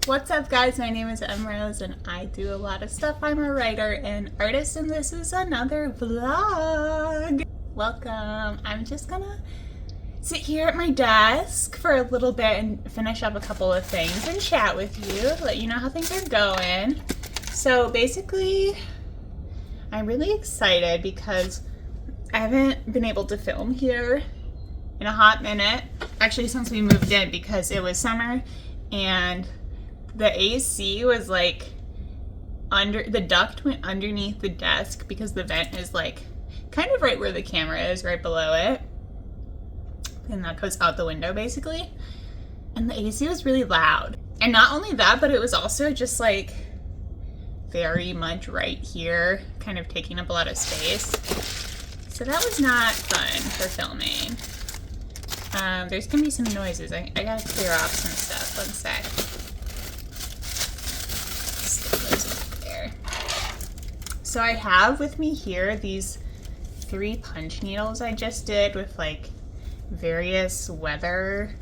What's up, guys? My name is Rose and I do a lot of stuff. I'm a writer and artist, and this is another vlog. Welcome. I'm just gonna sit here at my desk for a little bit and finish up a couple of things and chat with you, let you know how things are going. So basically, I'm really excited because I haven't been able to film here in a hot minute. Actually, since we moved in, because it was summer and the AC was like the duct went underneath the desk because the vent is like kind of right where the camera is, right below it. And that goes out the window basically. And the AC was really loud. And not only that, but it was also just like very much right here, kind of taking up a lot of space. So that was not fun for filming. There's gonna be some noises. I gotta clear off some stuff. One sec. So I have with me here these 3 punch needles I just did with like various weather,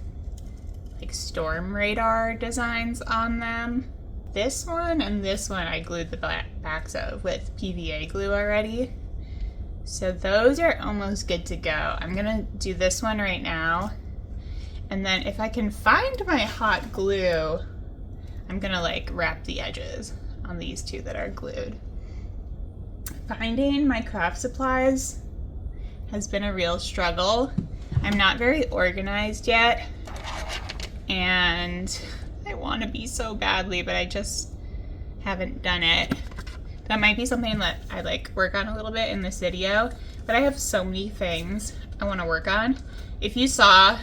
like storm radar designs on them. This one and this one I glued the backs of with PVA glue already. So those are almost good to go. I'm gonna do this one right now. And then if I can find my hot glue, I'm gonna like wrap the edges on these 2 that are glued. Finding my craft supplies has been a real struggle. I'm not very organized yet, and I want to be so badly, but I just haven't done it. That might be something that I like work on a little bit in this video, but I have so many things I want to work on. If you saw,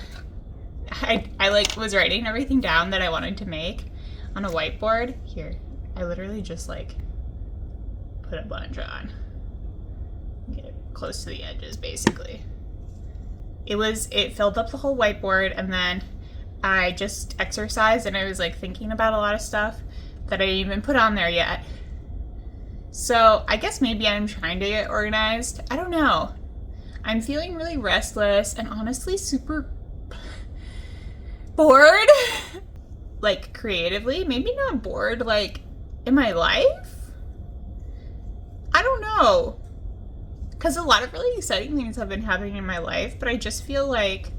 I like was writing everything down that I wanted to make on a whiteboard. Here, I literally just like put a bunch on. Get it close to the edges, basically. It filled up the whole whiteboard, and then I just exercised, and I was like thinking about a lot of stuff that I didn't even put on there yet. So I guess maybe I'm trying to get organized. I don't know. I'm feeling really restless and honestly super bored. Like creatively, maybe not bored like in my life. I don't know, because a lot of really exciting things have been happening in my life, but I just feel like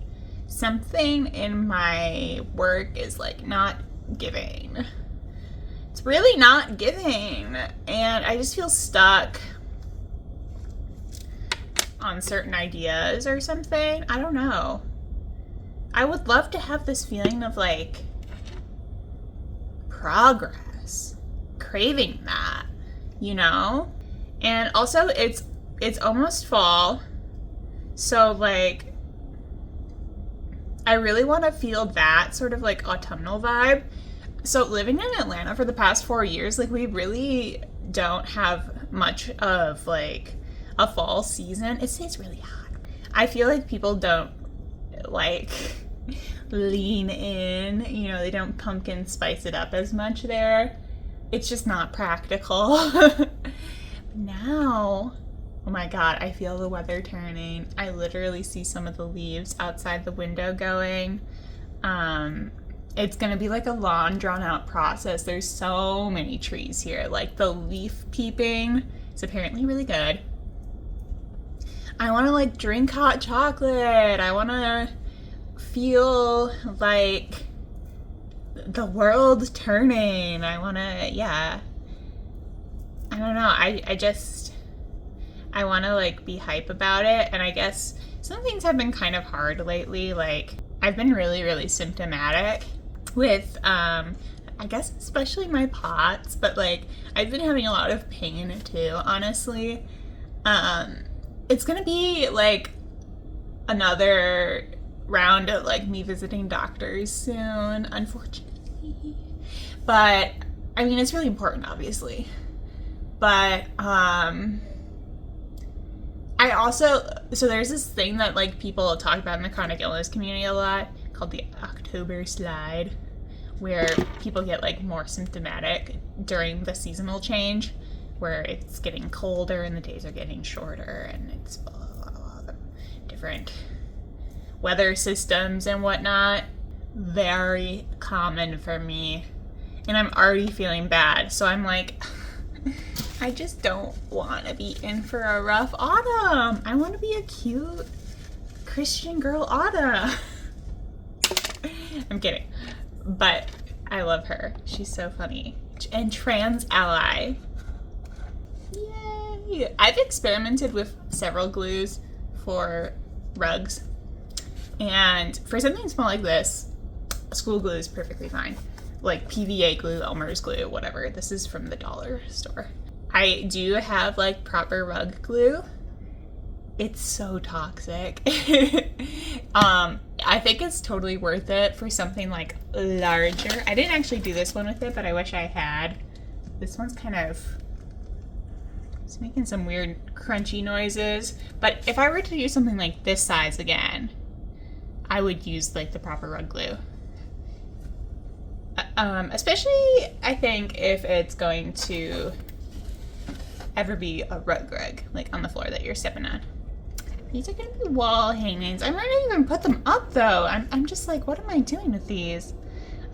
something in my work is like not giving. It's really not giving, and I just feel stuck on certain ideas or something. I don't know. I would love to have this feeling of like progress, craving that, you know? And also it's almost fall, so like I really want to feel that sort of like autumnal vibe. So living in Atlanta for the past 4 years, like we really don't have much of like a fall season. It stays really hot. I feel like people don't like lean in, you know, they don't pumpkin spice it up as much there. It's just not practical. Now, oh my god, I feel the weather turning. I literally see some of the leaves outside the window going. It's gonna be like a long, drawn out process. There's so many trees here. Like the leaf peeping is apparently really good. I wanna like drink hot chocolate. I wanna feel like the world's turning. I wanna, yeah. I don't know, I want to like be hype about it, and I guess some things have been kind of hard lately. Like I've been really, really symptomatic with, I guess especially my POTS, but like I've been having a lot of pain too, honestly. It's gonna be like another round of like me visiting doctors soon, unfortunately. But I mean, it's really important, obviously. But I also, so there's this thing that like people talk about in the chronic illness community a lot called the October slide, where people get like more symptomatic during the seasonal change, where it's getting colder and the days are getting shorter, and it's blah, blah, blah, different weather systems and whatnot. Very common for me. and I'm already feeling bad. So I'm like, I just don't want to be in for a rough autumn. I want to be a cute Christian girl autumn. I'm kidding, but I love her. She's so funny. And trans ally. Yay! I've experimented with several glues for rugs, and for something small like this, school glue is perfectly fine. Like PVA glue, Elmer's glue, whatever. This is from the dollar store. I do have like proper rug glue. It's so toxic. I think it's totally worth it for something like larger. I didn't actually do this one with it, but I wish I had. This one's kind of, it's making some weird crunchy noises. But if I were to use something like this size again, I would use like the proper rug glue. Especially, I think, if it's going to ever be a rug, like on the floor that you're stepping on. These are gonna be wall hangings. I'm ready to even put them up though. I'm just like, what am I doing with these?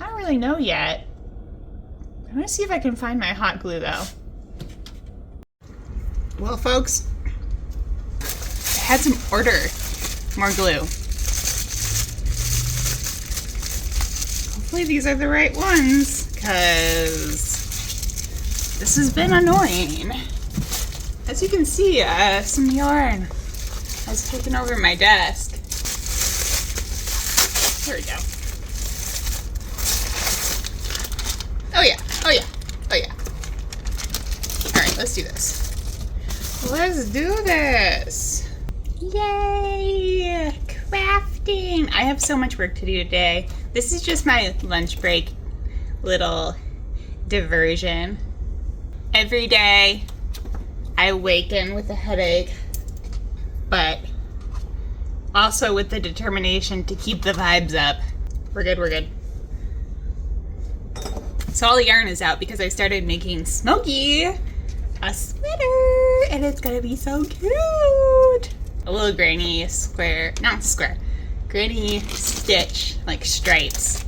I don't really know yet. I'm gonna see if I can find my hot glue though. Well, folks, I had some order more glue. Hopefully these are the right ones, because this has been annoying. As you can see, some yarn has taken over my desk. There we go. Oh yeah, oh yeah, oh yeah. Alright, let's do this. Let's do this. Yay! Crafting! I have so much work to do today. This is just my lunch break little diversion. Every day I awaken with a headache, but also with the determination to keep the vibes up. We're good, we're good. So all the yarn is out because I started making Smokey a sweater, and it's gonna be so cute. A little granny square, not square, granny stitch, like stripes,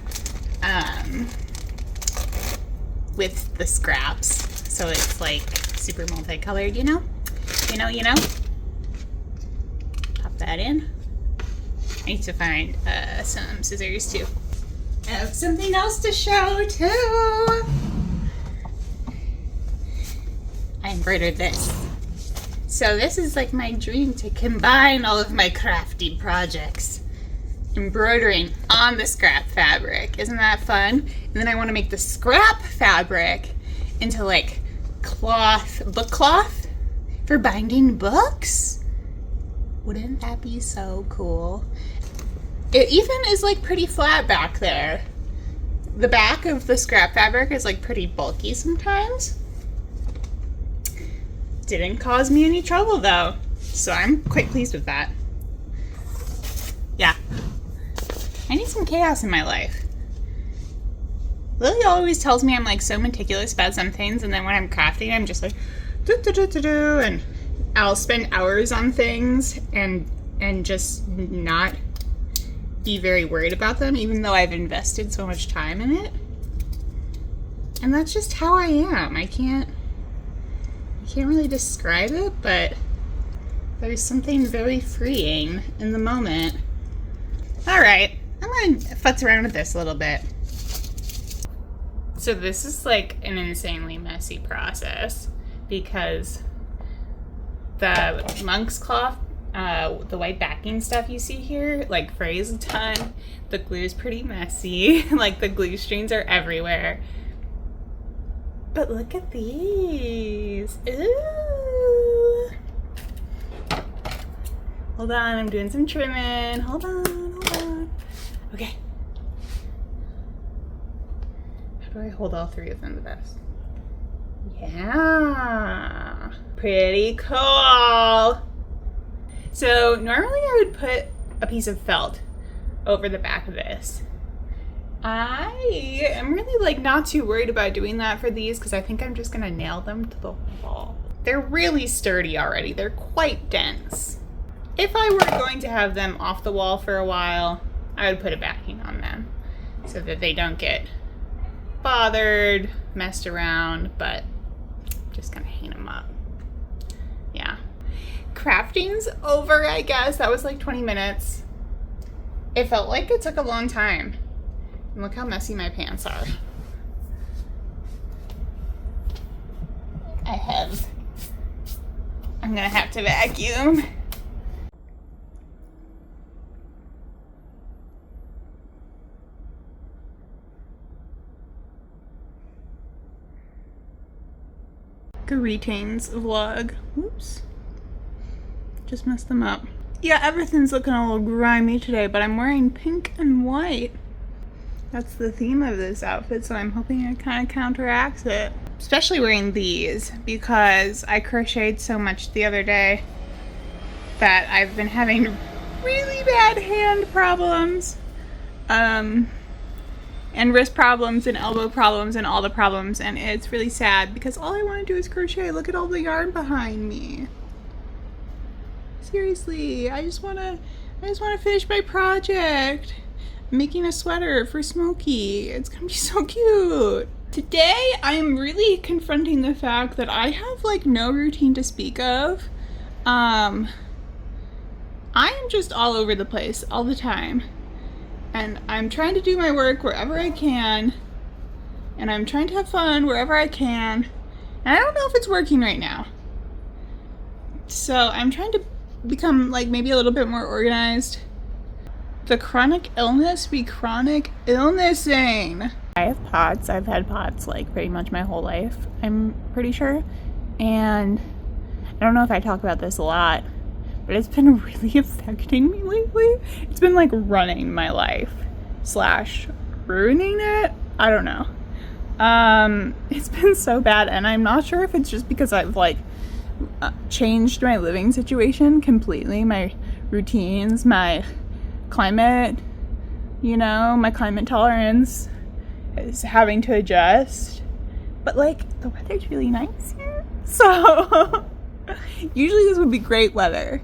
with the scraps. So it's like super multicolored, you know? You know? Pop that in. I need to find some scissors too. I have something else to show too. I embroidered this. So this is like my dream, to combine all of my crafty projects. Embroidering on the scrap fabric. Isn't that fun? And then I want to make the scrap fabric into like cloth, book cloth for binding books. Wouldn't that be so cool? It even is like pretty flat back there. The back of the scrap fabric is like pretty bulky sometimes. Didn't cause me any trouble though, so I'm quite pleased with that. Yeah. I need some chaos in my life. Lily always tells me I'm like so meticulous about some things, and then when I'm crafting, I'm just like do, and I'll spend hours on things and just not be very worried about them, even though I've invested so much time in it. And that's just how I am. I can't really describe it, but there's something very freeing in the moment. All right, I'm gonna futz around with this a little bit. So this is like an insanely messy process because the monk's cloth, the white backing stuff you see here, like frays a ton. The glue is pretty messy. Like the glue strings are everywhere. But look at these. Ooh. Hold on, I'm doing some trimming. Hold on. Okay. How do I hold all three of them the best? Yeah. Pretty cool. So normally I would put a piece of felt over the back of this. I am really like not too worried about doing that for these because I think I'm just gonna nail them to the wall. They're really sturdy already. They're quite dense. If I were going to have them off the wall for a while, I would put a backing on them so that they don't get bothered, messed around, but just gonna hang them up. Yeah. Crafting's over, I guess. That was like 20 minutes. It felt like it took a long time. And look how messy my pants are. I'm gonna have to vacuum. Greetings vlog. Oops. Just messed them up. Yeah, everything's looking a little grimy today, but I'm wearing pink and white. That's the theme of this outfit, so I'm hoping it kind of counteracts it. Especially wearing these, because I crocheted so much the other day that I've been having really bad hand problems. And wrist problems and elbow problems and all the problems, and it's really sad because all I want to do is crochet. Look at all the yarn behind me. Seriously, I just want to finish my project. I'm making a sweater for Smokey. It's gonna be so cute. Today I'm really confronting the fact that I have like no routine to speak of. I am just all over the place all the time. And I'm trying to do my work wherever I can. And I'm trying to have fun wherever I can. And I don't know if it's working right now. So I'm trying to become like maybe a little bit more organized. The chronic illness be chronic illnessing. I have POTS. I've had POTS like pretty much my whole life, I'm pretty sure. And I don't know if I talk about this a lot, but it's been really affecting me lately. It's been like running my life / ruining it. I don't know. It's been so bad, and I'm not sure if it's just because I've like changed my living situation completely, my routines, my climate, you know, my climate tolerance is having to adjust. But like the weather's really nice here, so usually this would be great weather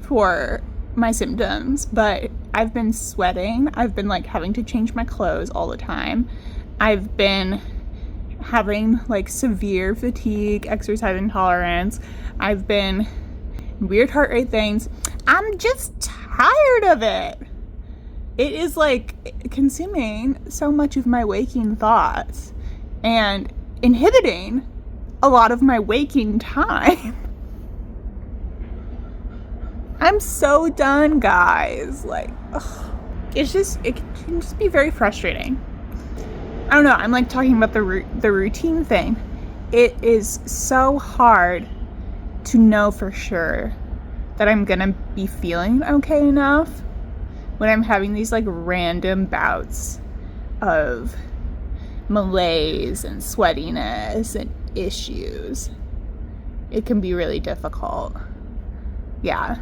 for my symptoms, but I've been sweating. I've been like having to change my clothes all the time. I've been having like severe fatigue, exercise intolerance. I've been weird heart rate things. I'm just tired of it. It is like consuming so much of my waking thoughts and inhibiting a lot of my waking time. I'm so done, guys. Like, ugh. It can just be very frustrating. I don't know. I'm like talking about the routine thing. It is so hard to know for sure that I'm gonna be feeling okay enough when I'm having these like random bouts of malaise and sweatiness and issues. It can be really difficult. Yeah.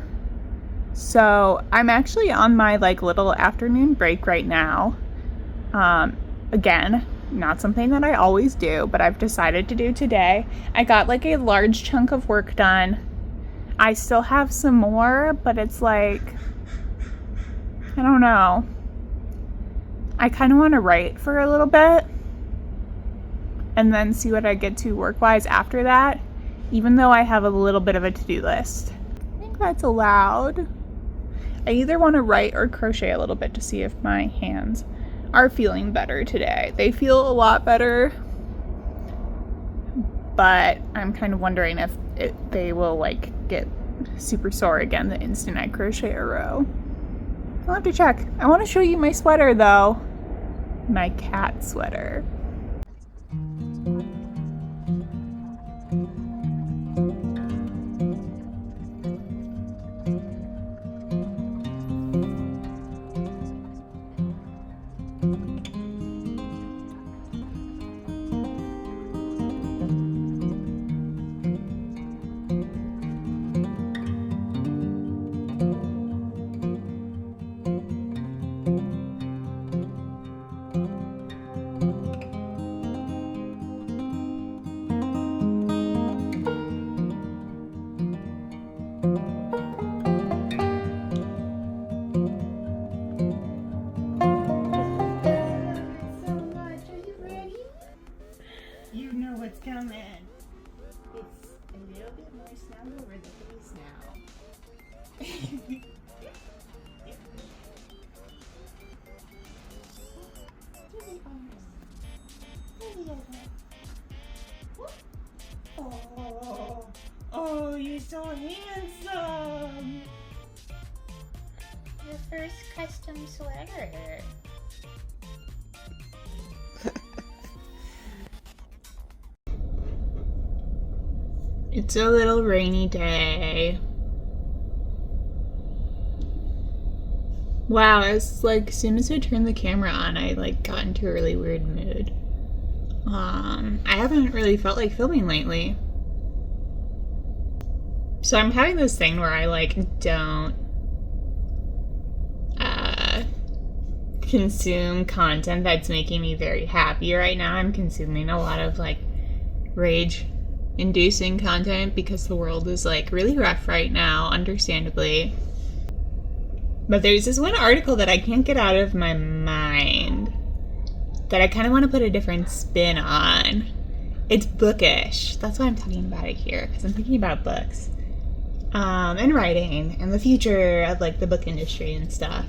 So I'm actually on my like little afternoon break right now. Again, not something that I always do, but I've decided to do today. I got like a large chunk of work done. I still have some more, but it's like, I don't know. I kind of want to write for a little bit and then see what I get to work-wise after that, even though I have a little bit of a to-do list. I think that's allowed. I either want to write or crochet a little bit to see if my hands are feeling better today. They feel a lot better, but I'm kind of wondering if they will like get super sore again the instant I crochet a row. I'll have to check. I want to show you my sweater though. My cat sweater. You know what's coming. It's a little bit more snug over the face now. Oh, you're so handsome. Your first custom sweater. It's a little rainy day. Wow, it's like as soon as I turned the camera on, I like got into a really weird mood. I haven't really felt like filming lately. So I'm having this thing where I like don't consume content that's making me very happy right now. I'm consuming a lot of like rage inducing content because the world is like really rough right now, understandably. But there's this one article that I can't get out of my mind that I kind of want to put a different spin on. It's bookish. That's why I'm talking about it here, because I'm thinking about books and writing and the future of like the book industry and stuff.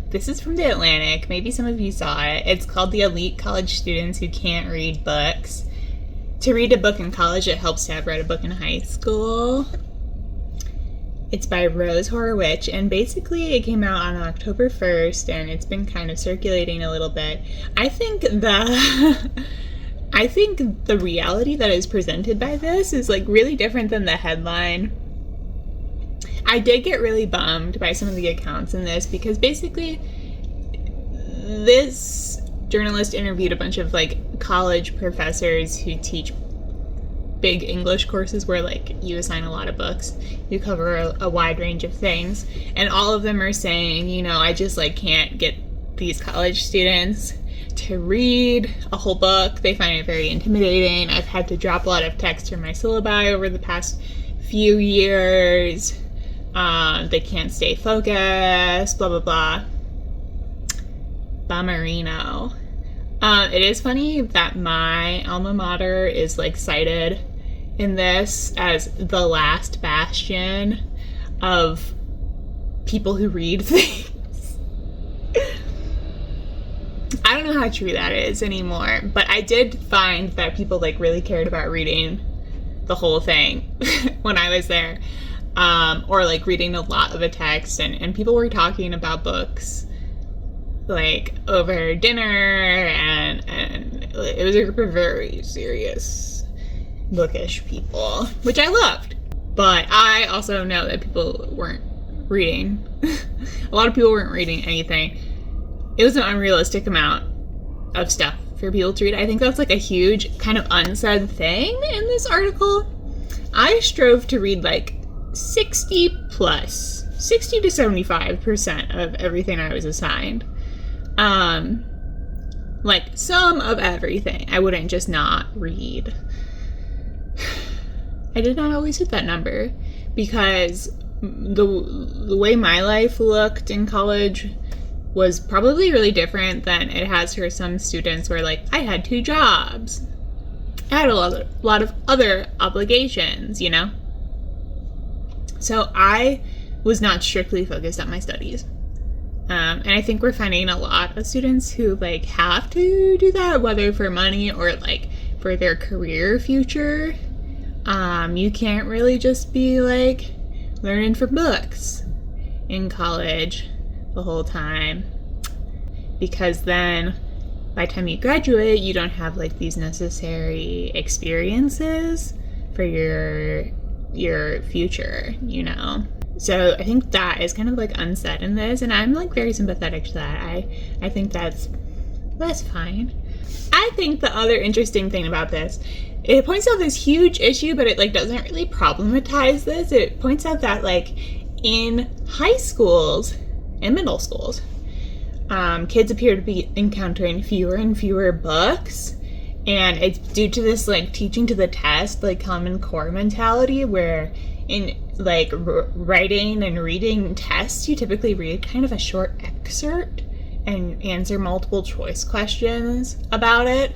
This is from The Atlantic. Maybe some of you saw it. It's called The Elite College Students Who Can't Read Books. To read a book in college, it helps to have read a book in high school. It's by Rose Horowitz, and basically it came out on October 1st, and it's been kind of circulating a little bit. I think the reality that is presented by this is like really different than the headline. I did get really bummed by some of the accounts in this because basically this journalist interviewed a bunch of like college professors who teach big English courses where like you assign a lot of books, you cover a wide range of things, and all of them are saying, you know, I just like can't get these college students to read a whole book. They find it very intimidating. I've had to drop a lot of text from my syllabi over the past few years. They can't stay focused, blah blah blah. Bummerino. It is funny that my alma mater is like cited in this as the last bastion of people who read things. I don't know how true that is anymore, but I did find that people like really cared about reading the whole thing when I was there, or like reading a lot of a text, and people were talking about books like over dinner, and it was a group of very serious bookish people, which I loved. But I also know that people weren't reading. A lot of people weren't reading anything. It was an unrealistic amount of stuff for people to read. I think that's like a huge kind of unsaid thing in this article. I strove to read like 60 to 75% of everything I was assigned. Like some of everything. I wouldn't just not read. I did not always hit that number because the way my life looked in college was probably really different than it has for some students where like I had 2 jobs. I had a lot of other obligations, you know? So I was not strictly focused on my studies. And I think we're finding a lot of students who like have to do that, whether for money or like for their career future. You can't really just be like learning from books in college the whole time, because then by the time you graduate, you don't have like these necessary experiences for your future, you know? So I think that is kind of like unsaid in this, and I'm like very sympathetic to that. I think that's fine. I think the other interesting thing about this, it points out this huge issue, but it like doesn't really problematize this. It points out that like in high schools and middle schools, kids appear to be encountering fewer and fewer books, and it's due to this like teaching to the test, like Common Core mentality, where in like writing and reading tests, you typically read kind of a short excerpt and answer multiple choice questions about it.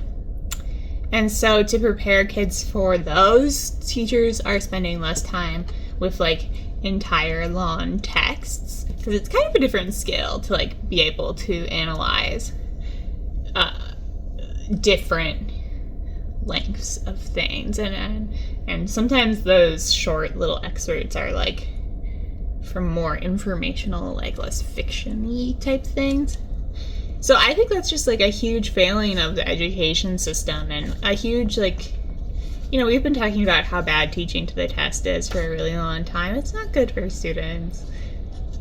And so to prepare kids for those, teachers are spending less time with like entire long texts, because it's kind of a different skill to like be able to analyze different lengths of things, and sometimes those short little excerpts are like from more informational, like less fiction-y type things. So I think that's just like a huge failing of the education system, and a huge, like, you know, we've been talking about how bad teaching to the test is for a really long time. It's not good for students.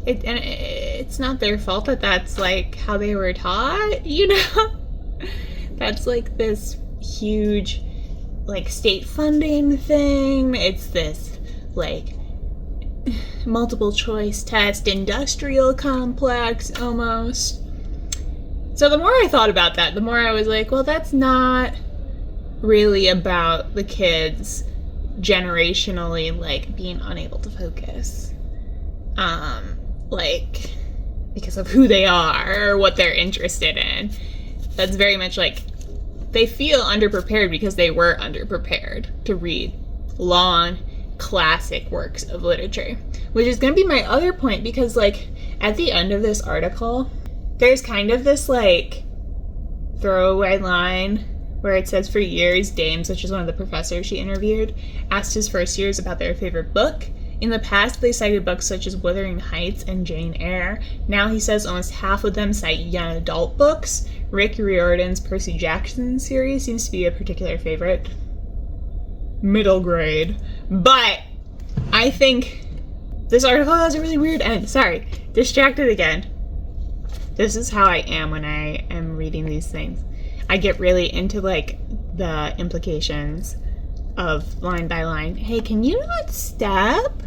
It's not their fault that that's like how they were taught, you know? That's like this huge like state funding thing. It's this like multiple choice test industrial complex almost. So the more I thought about that, the more I was like, well, that's not really about the kids generationally like being unable to focus. Like because of who they are or what they're interested in. That's very much like they feel underprepared because they were underprepared to read long classic works of literature, which is going to be my other point, because like at the end of this article there's kind of this like throwaway line where it says, for years Dames, which is one of the professors she interviewed, asked his first years about their favorite book. In the past they cited books such as Wuthering Heights and Jane Eyre. Now he says almost half of them cite young adult books. Rick Riordan's Percy Jackson series seems to be a particular favorite. Middle grade. But I think this article has a really weird end. Sorry, distracted again. This is how I am when I am reading these things. I get really into like the implications of line by line. Hey, can you not step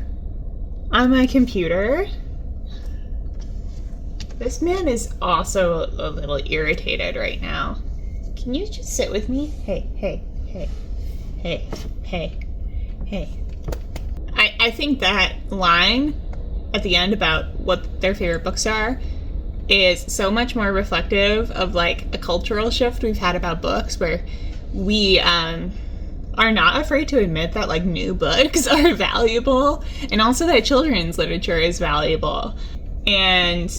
on my computer? This man is also a little irritated right now. Can you just sit with me? Hey. I think that line at the end about what their favorite books are is so much more reflective of like a cultural shift we've had about books, where we are not afraid to admit that like new books are valuable, and also that children's literature is valuable. And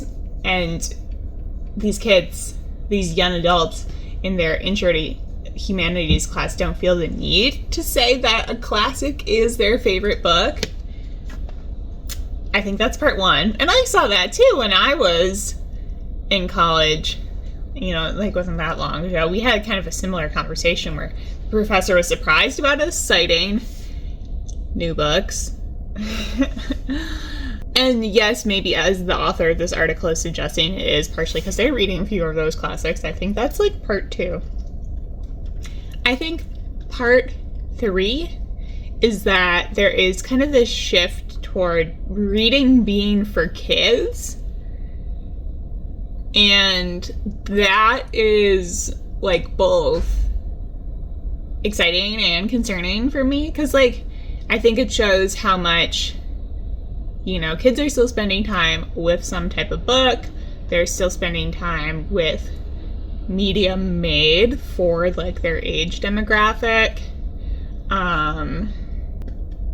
these kids, these young adults in their intro to humanities class don't feel the need to say that a classic is their favorite book. I think that's part one. And I saw that too when I was in college. You know, like wasn't that long ago. We had kind of a similar conversation where the professor was surprised about us citing new books. And yes, maybe as the author of this article is suggesting, it is partially because they're reading fewer of those classics. I think that's like part two. I think part three is that there is kind of this shift toward reading being for kids. And that is like both exciting and concerning for me, because like I think it shows how much, you know, kids are still spending time with some type of book. They're still spending time with media made for like their age demographic.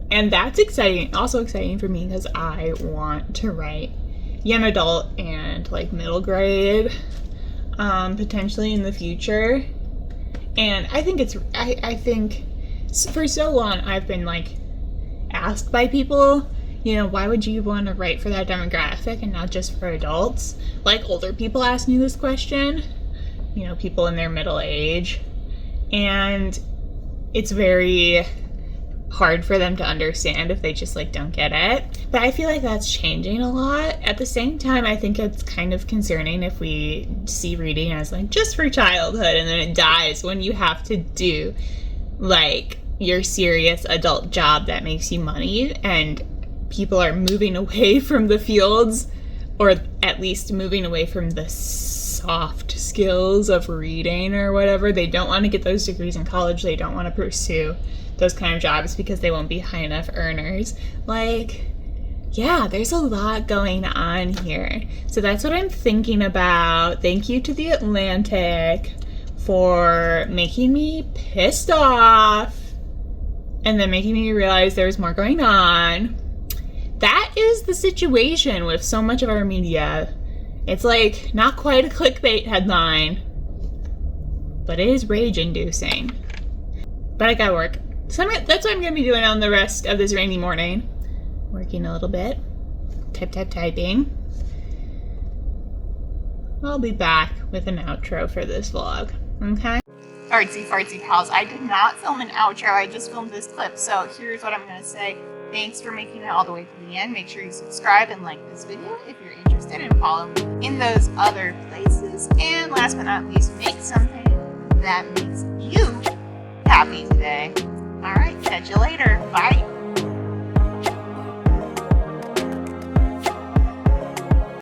And that's exciting, also exciting for me, because I want to write young adult and like middle grade potentially in the future. And I think it's I think for so long I've been like asked by people, you know, why would you want to write for that demographic and not just for adults? Like older people ask me this question, you know, people in their middle age, and it's very hard for them to understand if they just like don't get it. But I feel like that's changing a lot. At the same time, I think it's kind of concerning if we see reading as like just for childhood and then it dies when you have to do like your serious adult job that makes you money, and people are moving away from the fields, or at least moving away from the soft skills of reading or whatever. They don't want to get those degrees in college. They don't want to pursue those kind of jobs because they won't be high enough earners. Like, yeah, there's a lot going on here. So that's what I'm thinking about. Thank you to The Atlantic for making me pissed off and then making me realize there's more going on. That is the situation with so much of our media. It's like not quite a clickbait headline, but it is rage-inducing. But I gotta work. So that's what I'm gonna be doing on the rest of this rainy morning. Working a little bit. Typing. I'll be back with an outro for this vlog, okay? Artsy fartsy pals, I did not film an outro, I just filmed this clip, so here's what I'm gonna say. Thanks for making it all the way to the end. Make sure you subscribe and like this video if you're interested, and follow me in those other places. And last but not least, make something that makes you happy today. Alright, catch you later. Bye.